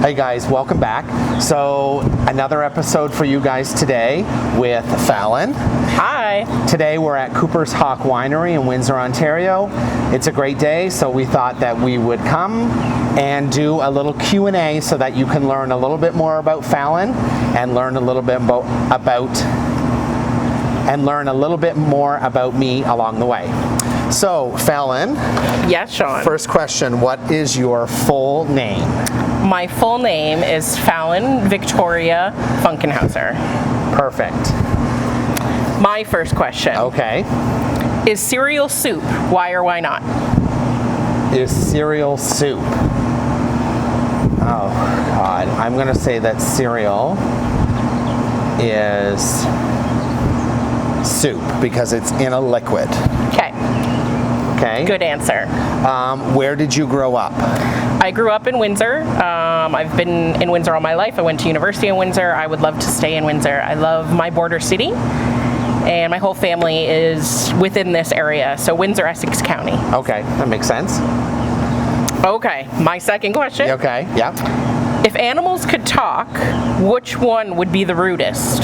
Hey guys, welcome back. So another episode for you guys today with Fallon. Hi. Today we're at Cooper's Hawk Winery in Windsor, Ontario. It's a great day, so we thought that we would come and do a little Q&A so that you can learn a little bit more about Fallon and learn a little bit more about me along the way. So, Fallon. Yes, Sean. First question, what is your full name? My full name is Fallon Victoria Funkenhauser. Perfect. My first question. Okay. Is cereal soup? Why or why not? Is cereal soup? Oh, God. I'm going to say that cereal is soup because it's in a liquid. Okay. Okay. Good answer. Where did you grow up? I grew up in Windsor. I've been in Windsor all my life. I went to university in Windsor. I would love to stay in Windsor. I love my border city, and my whole family is within this area, so Windsor, Essex County. Okay, that makes sense. Okay, my second question. Okay, yeah. If animals could talk, which one would be the rudest?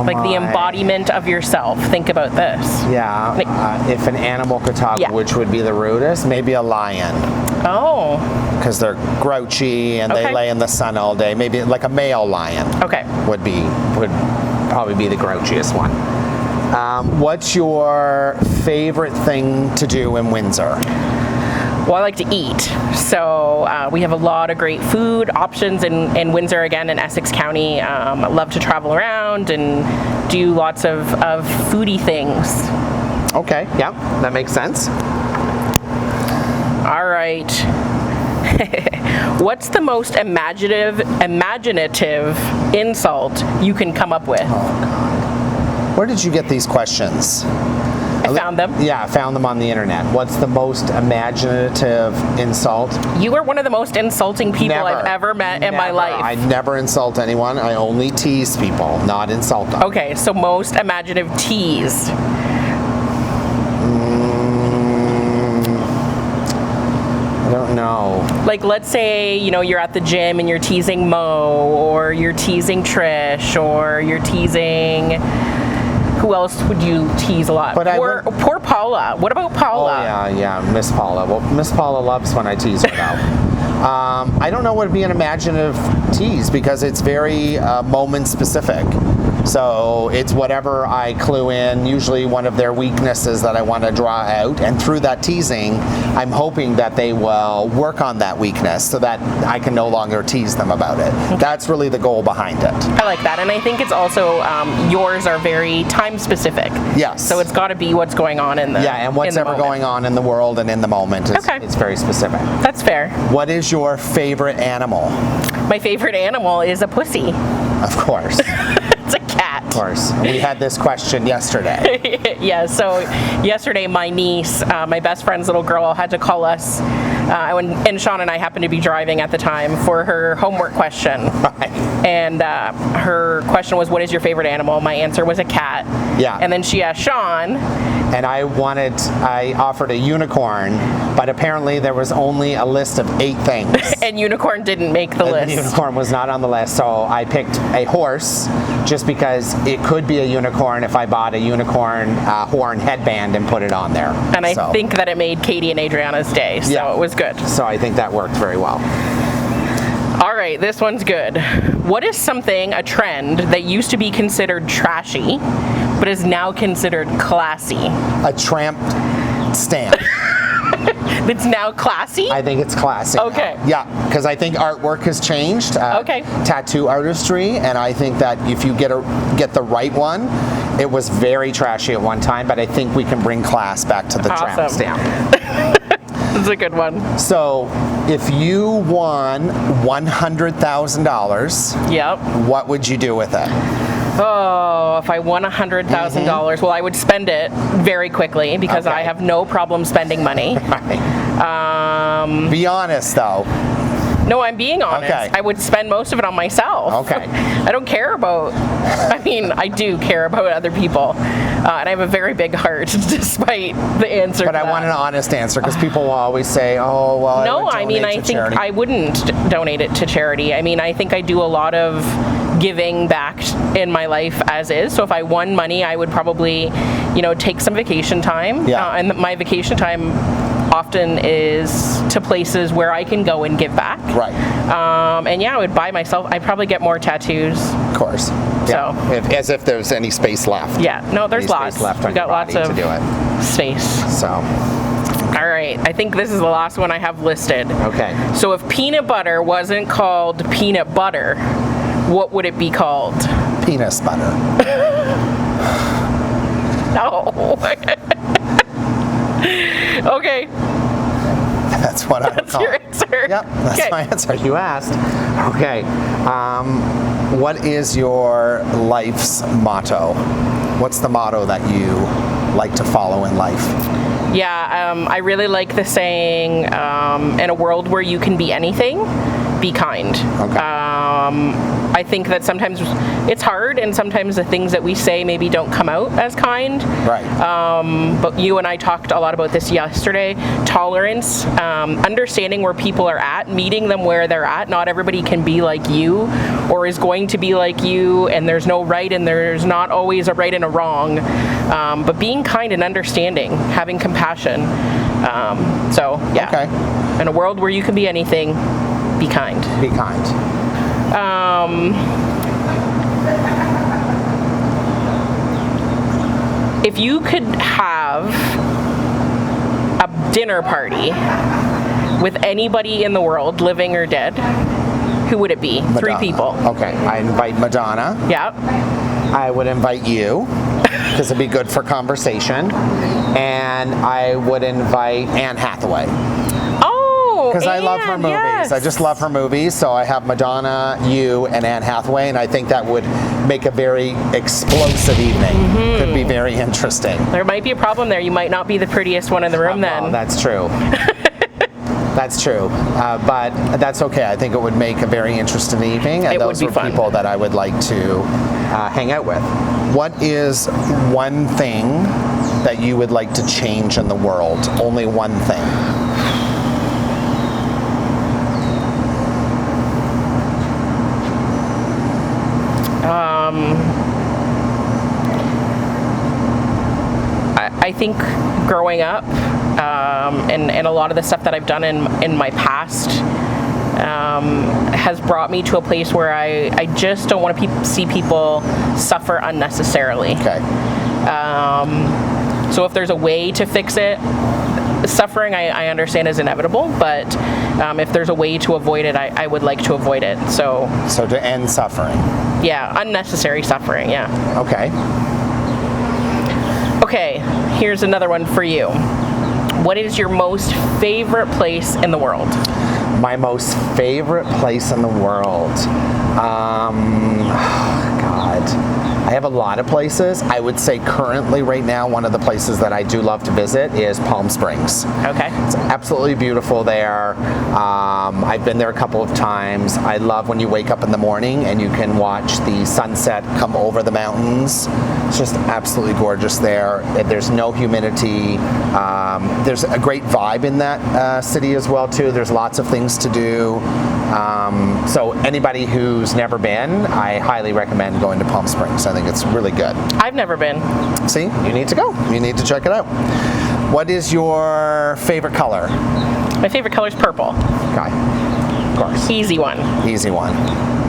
Like the embodiment of yourself. Think about this. Yeah, if an animal could talk, Yeah. which would be the rudest? Maybe a lion, Oh, because they're grouchy and they Okay. lay in the sun all day. Maybe like a male lion okay. would probably be the grouchiest one. What's your favorite thing to do in Windsor? Well, I like to eat. So we have a lot of great food options in Windsor, again, in Essex County. I love to travel around and do lots of foodie things. Okay, yeah, that makes sense. All right. What's the most imaginative insult you can come up with? Where did you get these questions? I found them. Yeah, I found them on the internet. What's the most imaginative insult? You are one of the most insulting people Never. I've ever met in my Never. life. I never insult anyone. I only tease people, not insult them. Okay, so most imaginative tease. I don't know. Like, let's say, you're at the gym and you're teasing Mo, or you're teasing Trish, or you're teasing... Who else would you tease a lot? But poor Paula. What about Paula? Oh, yeah, Miss Paula. Well, Miss Paula loves when I tease her now. I don't know what would be an imaginative tease because it's very moment specific. So it's whatever I clue in, usually one of their weaknesses that I want to draw out. And through that teasing, I'm hoping that they will work on that weakness so that I can no longer tease them about it. Okay. That's really the goal behind it. I like that. And I think it's also, yours are very time specific. Yes. So it's got to be what's going on in the Yeah, and what's ever going on in the world and in the moment. It's very specific. That's fair. What is your favorite animal? My favorite animal is a pussy. Of course. It's a cat. Of course. We had this question yesterday. Yeah, so yesterday my niece, my best friend's little girl, had to call us, and Sean and I happened to be driving at the time for her homework question. Right. And her question was, what is your favorite animal? My answer was a cat. Yeah. And then she asked Sean. And I offered a unicorn, but apparently there was only a list of 8 things. And unicorn didn't make the list. The unicorn was not on the list, so I picked a horse just because it could be a unicorn if I bought a unicorn horn headband and put it on there. And I think that it made Katie and Adriana's day, so it was good. So I think that worked very well. All right, this one's good. What is a trend that used to be considered trashy, but is now considered classy? A tramp stamp. It's now classy? I think it's classy. Okay. Now. Yeah, because I think artwork has changed. Okay. Tattoo artistry, and I think that if you get the right one, it was very trashy at one time, but I think we can bring class back to the tramp stamp. That's a good one. So, if you won $100,000, yep, what would you do with it? Oh, if I won $100,000, well, I would spend it very quickly because I have no problem spending money. Right. Be honest, though. No, I'm being honest. Okay. I would spend most of it on myself. Okay. I don't care about, I do care about other people. And I have a very big heart, despite the answer. But I want an honest answer, because people will always say, "Oh, well." No, I mean, I think I wouldn't donate it to charity. I mean, I think I do a lot of giving back in my life as is. So if I won money, I would probably, take some vacation time. Yeah. And my vacation time often is to places where I can go and give back. Right. And yeah, I would buy myself. I'd probably get more tattoos. Of course. So. As if there's any space left. Yeah. No, there's Any lots. space left on We got your lots body of to do it. space. So. All right. I think this is the last one I have listed. Okay. So if peanut butter wasn't called peanut butter, what would it be called? Penis butter. No. Okay. That's what I would call Your it. answer. Yep, that's Okay. my answer. You asked. Okay. What is your life's motto? What's the motto that you like to follow in life? Yeah, I really like the saying, in a world where you can be anything, be kind. Okay. I think that sometimes it's hard, and sometimes the things that we say maybe don't come out as kind. Right. But you and I talked a lot about this yesterday. Tolerance, understanding where people are at, meeting them where they're at. Not everybody can be like you or is going to be like you, and there's no right and there's not always a right and a wrong. But being kind and understanding, having compassion. So, yeah. Okay. In a world where you can be anything, be kind. Be kind. If you could have a dinner party with anybody in the world, living or dead, who would it be? Madonna. 3 people. Okay. I invite Madonna. Yeah. I would invite you, because it'd be good for conversation. And I would invite Anne Hathaway. Because I love her movies. Yes. I just love her movies. So I have Madonna, you, and Anne Hathaway, and I think that would make a very explosive evening. Could be very interesting. There might be a problem there. You might not be the prettiest one in the room then. Well, that's true. That's true. But that's okay. I think it would make a very interesting evening. And It would those be are fun. people that I would like to hang out with. What is one thing that you would like to change in the world? Only one thing. I think growing up, and a lot of the stuff that I've done in my past has brought me to a place where I just don't want to see people suffer unnecessarily. Okay. So if there's a way to fix it, suffering I understand is inevitable, but if there's a way to avoid it, I would like to avoid it. So to end suffering. Yeah, unnecessary suffering, yeah. Okay. Okay, here's another one for you. What is your most favorite place in the world? My most favorite place in the world. God. I have a lot of places. I would say currently right now one of the places that I do love to visit is Palm Springs. Okay. It's absolutely beautiful there. I've been there a couple of times. I love when you wake up in the morning and you can watch the sunset come over the mountains. It's just absolutely gorgeous there. There's no humidity. There's a great vibe in that city as well too. There's lots of things to do. So anybody who's never been, I highly recommend going to Palm Springs. I think it's really good. I've never been. See, you need to go. You need to check it out. What is your favorite color? My favorite color is purple. Okay, of course. Easy one. Easy one.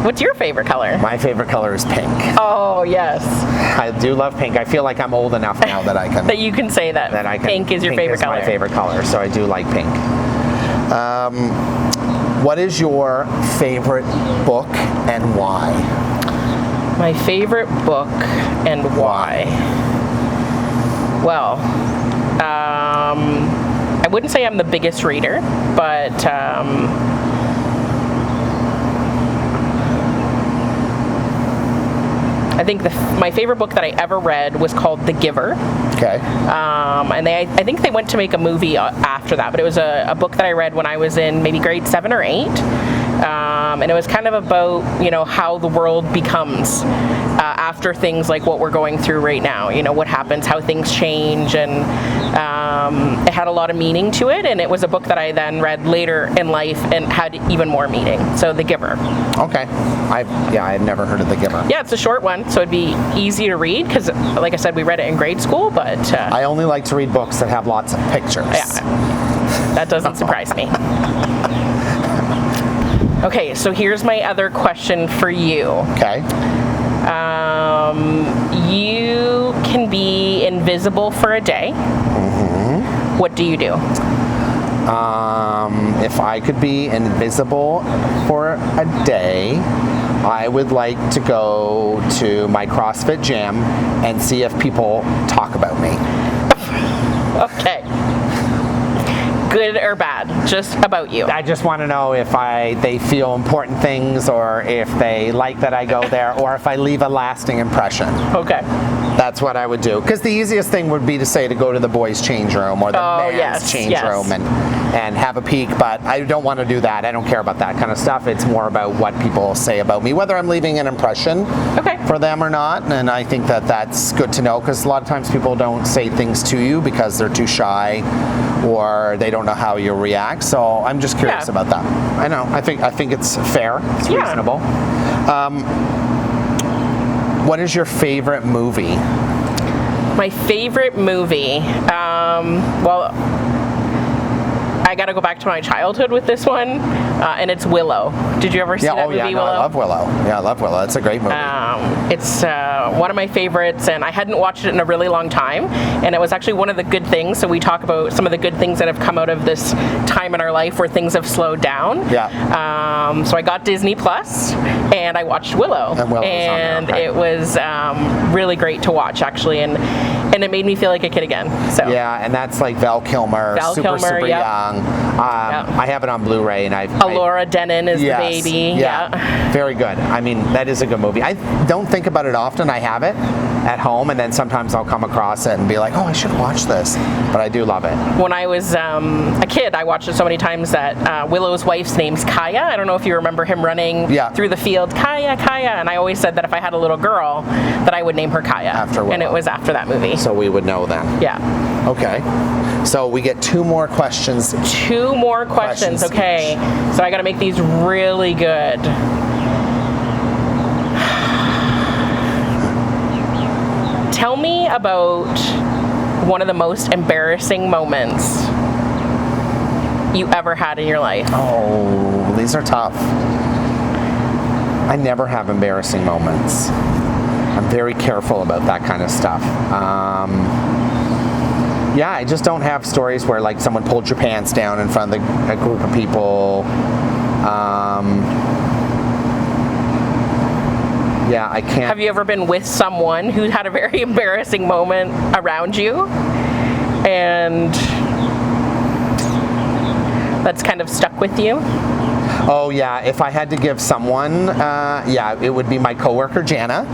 What's your favorite color? My favorite color is pink. Oh, yes. I do love pink. I feel like I'm old enough now that I can. That you can say that, that I can. pink is your favorite color. My favorite color, so I do like pink. What is your favorite book and why? My favorite book and why? Well, I wouldn't say I'm the biggest reader, but I think my favorite book that I ever read was called The Giver. Okay. And I think they went to make a movie after that, but it was a book that I read when I was in maybe grade 7 or 8. And it was kind of about, how the world becomes after things like what we're going through right now. What happens, how things change, and it had a lot of meaning to it. And it was a book that I then read later in life and had even more meaning. So The Giver. Okay. I had never heard of The Giver. Yeah, it's a short one, so it'd be easy to read because, like I said, we read it in grade school. But I only like to read books that have lots of pictures. Yeah, that doesn't surprise me. Okay, so here's my other question for you. Okay. You can be invisible for a day. Mm-hmm. What do you do? If I could be invisible for a day, I would like to go to my CrossFit gym and see if people talk about me. Okay. Good or bad? Just about you. I just want to know if they feel important things, or if they like that I go there, or if I leave a lasting impression. Okay. That's what I would do. Because the easiest thing would be to say to go to the boys' change room or the men's change room and have a peek, but I don't want to do that. I don't care about that kind of stuff. It's more about what people say about me, whether I'm leaving an impression for them or not. And I think that that's good to know, because a lot of times people don't say things to you because they're too shy or they don't know how you'll react. So I'm just curious about that. I know. I think it's fair. It's reasonable. What is your favorite movie? My favorite movie? Well, I got to go back to my childhood with this one, and it's Willow. Did you ever see that movie, Willow? I love Willow. Yeah, I love Willow. It's a great movie. It's one of my favorites, and I hadn't watched it in a really long time, and it was actually one of the good things. So we talk about some of the good things that have come out of this time in our life where things have slowed down. Yeah. So I got Disney Plus, and I watched Willow, and it was really great to watch, actually, and it made me feel like a kid again. So yeah, and that's like Val Kilmer, super young. I have it on Blu-ray, and Laura Denon is the baby. Yeah, very good. I mean, that is a good movie. I don't think about it often. I have it at home, and then sometimes I'll come across it and be like, oh, I should watch this. But I do love it. When I was a kid, I watched it so many times that Willow's wife's name's Kaya. I don't know if you remember him running through the field, Kaya, Kaya. And I always said that if I had a little girl, that I would name her Kaya. After Willow. And it was after that movie. So we would know then. Yeah. Okay. So we get 2 more questions. 2 more questions. Okay. So I got to make these really good. Tell me about one of the most embarrassing moments you ever had in your life. Oh, these are tough. I never have embarrassing moments. I'm very careful about that kind of stuff. Yeah, I just don't have stories where like someone pulled your pants down in front of a group of people. Yeah, I can't. Have you ever been with someone who had a very embarrassing moment around you, and that's kind of stuck with you? Oh yeah, if I had to give someone, yeah, it would be my coworker Jana.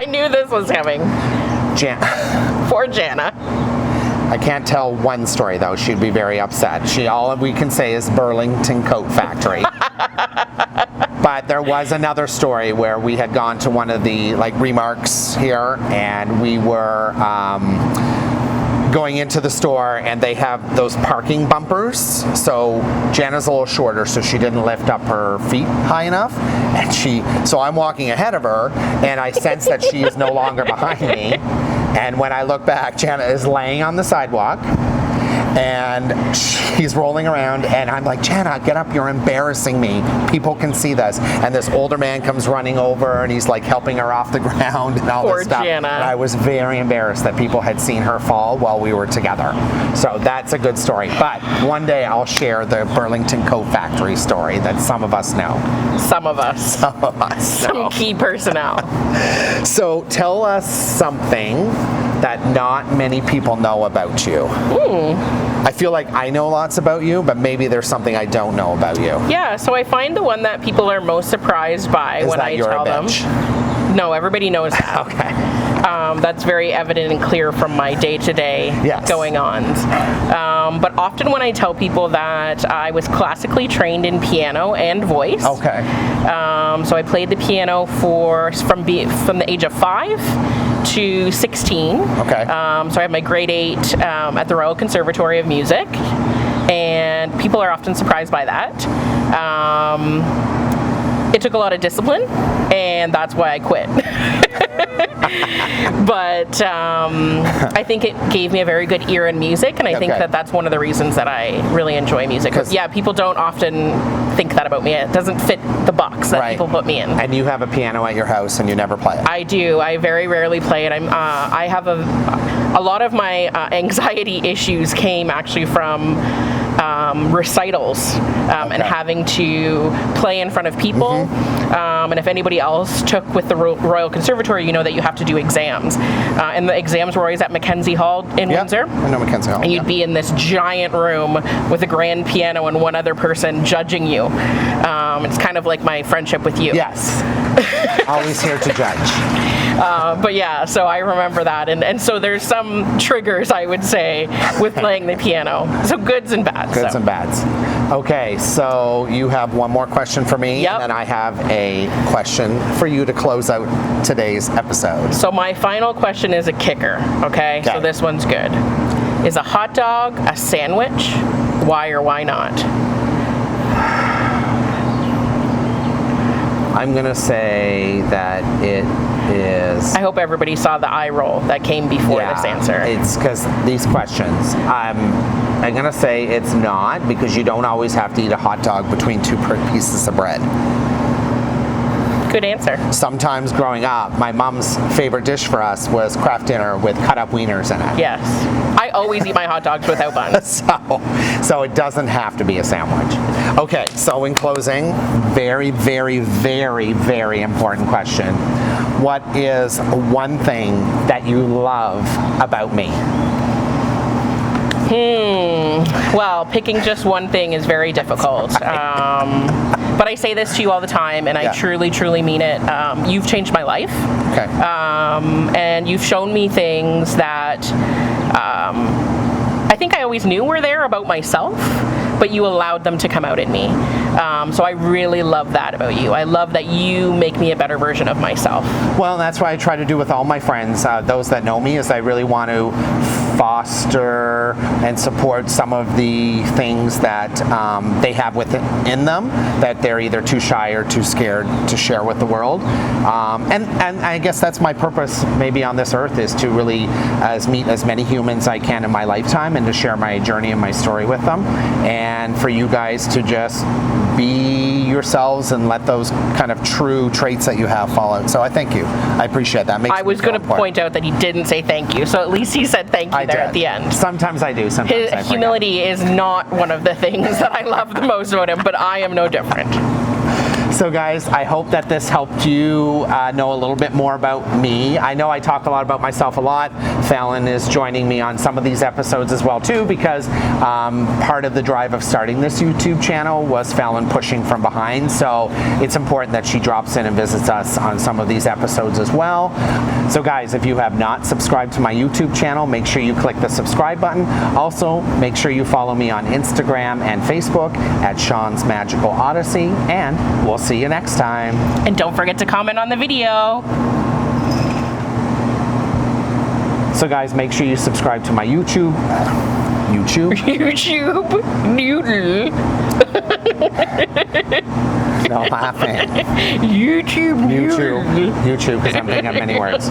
I knew this was coming. Poor Jana. I can't tell one story though. She'd be very upset. All we can say is Burlington Coat Factory. But there was another story where we had gone to one of the Remarks here, and we were going into the store, and they have those parking bumpers. So Jana's a little shorter, so she didn't lift up her feet high enough, and so I'm walking ahead of her, and I sense that she is no longer behind me. And when I look back, Jana is laying on the sidewalk, and she's rolling around, and I'm like, Jana, get up, you're embarrassing me. People can see this. And this older man comes running over, and he's like helping her off the ground and all this stuff. Jana. And I was very embarrassed that people had seen her fall while we were together. So that's a good story. But one day I'll share the Burlington Coat Factory story that some of us know. Some of us. Some of us know. Some key personnel. So tell us something that not many people know about you. I feel like I know lots about you, but maybe there's something I don't know about you. Yeah, so I find the one that people are most surprised by when I tell them. No, everybody knows that. Okay. That's very evident and clear from my day-to-day Yes. going-ons. But often when I tell people that I was classically trained in piano and voice. Okay. So I played the piano from the age of 5 to 16. Okay. So I have my grade 8 at the Royal Conservatory of Music, and people are often surprised by that. It took a lot of discipline, and that's why I quit. But I think it gave me a very good ear in music, and I think Okay. that that's one of the reasons that I really enjoy music. 'Cause, yeah, people don't often think that about me. It doesn't fit the box that Right. people put me in. And you have a piano at your house and you never play it. I do. I very rarely play it. I have a lot of my anxiety issues came actually from recitals and having to play in front of people. And if anybody else took with the Royal Conservatory, you know that you have to do exams. And the exams were always at Mackenzie Hall in Yep. Windsor. I know Mackenzie Hall. And you'd be in this giant room with a grand piano and one other person judging you. It's kind of like my friendship with you. Yes. Always here to judge. But yeah, so I remember that. And so there's some triggers, I would say, with playing the piano. So goods and bads. Goods and bads. Okay, so you have one more question for me, Yep. and then I have a question for you to close out today's episode. So my final question is a kicker, okay? Okay. So this one's good. Is a hot dog a sandwich? Why or why not? I'm gonna say that it is. I hope everybody saw the eye roll that came before this answer. It's because these questions. I'm gonna say it's not, because you don't always have to eat a hot dog between two pieces of bread. Good answer. Sometimes growing up, my mom's favorite dish for us was Kraft dinner with cut up wieners in it. Yes. I always eat my hot dogs without buns. So it doesn't have to be a sandwich. Okay, so in closing, very, very, very, very important question. What is one thing that you love about me? Well, picking just one thing is very difficult. But I say this to you all the time, and I truly, truly mean it. You've changed my life. Okay. And you've shown me things that I think I always knew were there about myself, but you allowed them to come out in me. So I really love that about you. I love that you make me a better version of myself. Well, that's what I try to do with all my friends, those that know me, is I really want to foster and support some of the things that they have within them that they're either too shy or too scared to share with the world. And I guess that's my purpose maybe on this earth, is to really meet as many humans I can in my lifetime and to share my journey and my story with them. And for you guys to just be yourselves and let those kind of true traits that you have fall out. So I thank you. I appreciate that. I was going to point out that he didn't say thank you, so at least he said thank you there at the end. Sometimes I do. Sometimes I forget. Humility is not one of the things that I love the most about him, but I am no different. So guys, I hope that this helped you know a little bit more about me. I know I talk a lot about myself a lot. Fallon is joining me on some of these episodes as well too, because part of the drive of starting this YouTube channel was Fallon pushing from behind. So it's important that she drops in and visits us on some of these episodes as well. So guys, if you have not subscribed to my YouTube channel, make sure you click the subscribe button. Also, make sure you follow me on Instagram and Facebook at Sean's Magical Odyssey, and we'll see you next time. And don't forget to comment on the video. So guys, make sure you subscribe to my YouTube. YouTube noodle. No laughing. YouTube noodle. YouTube, because I'm thinking of many words.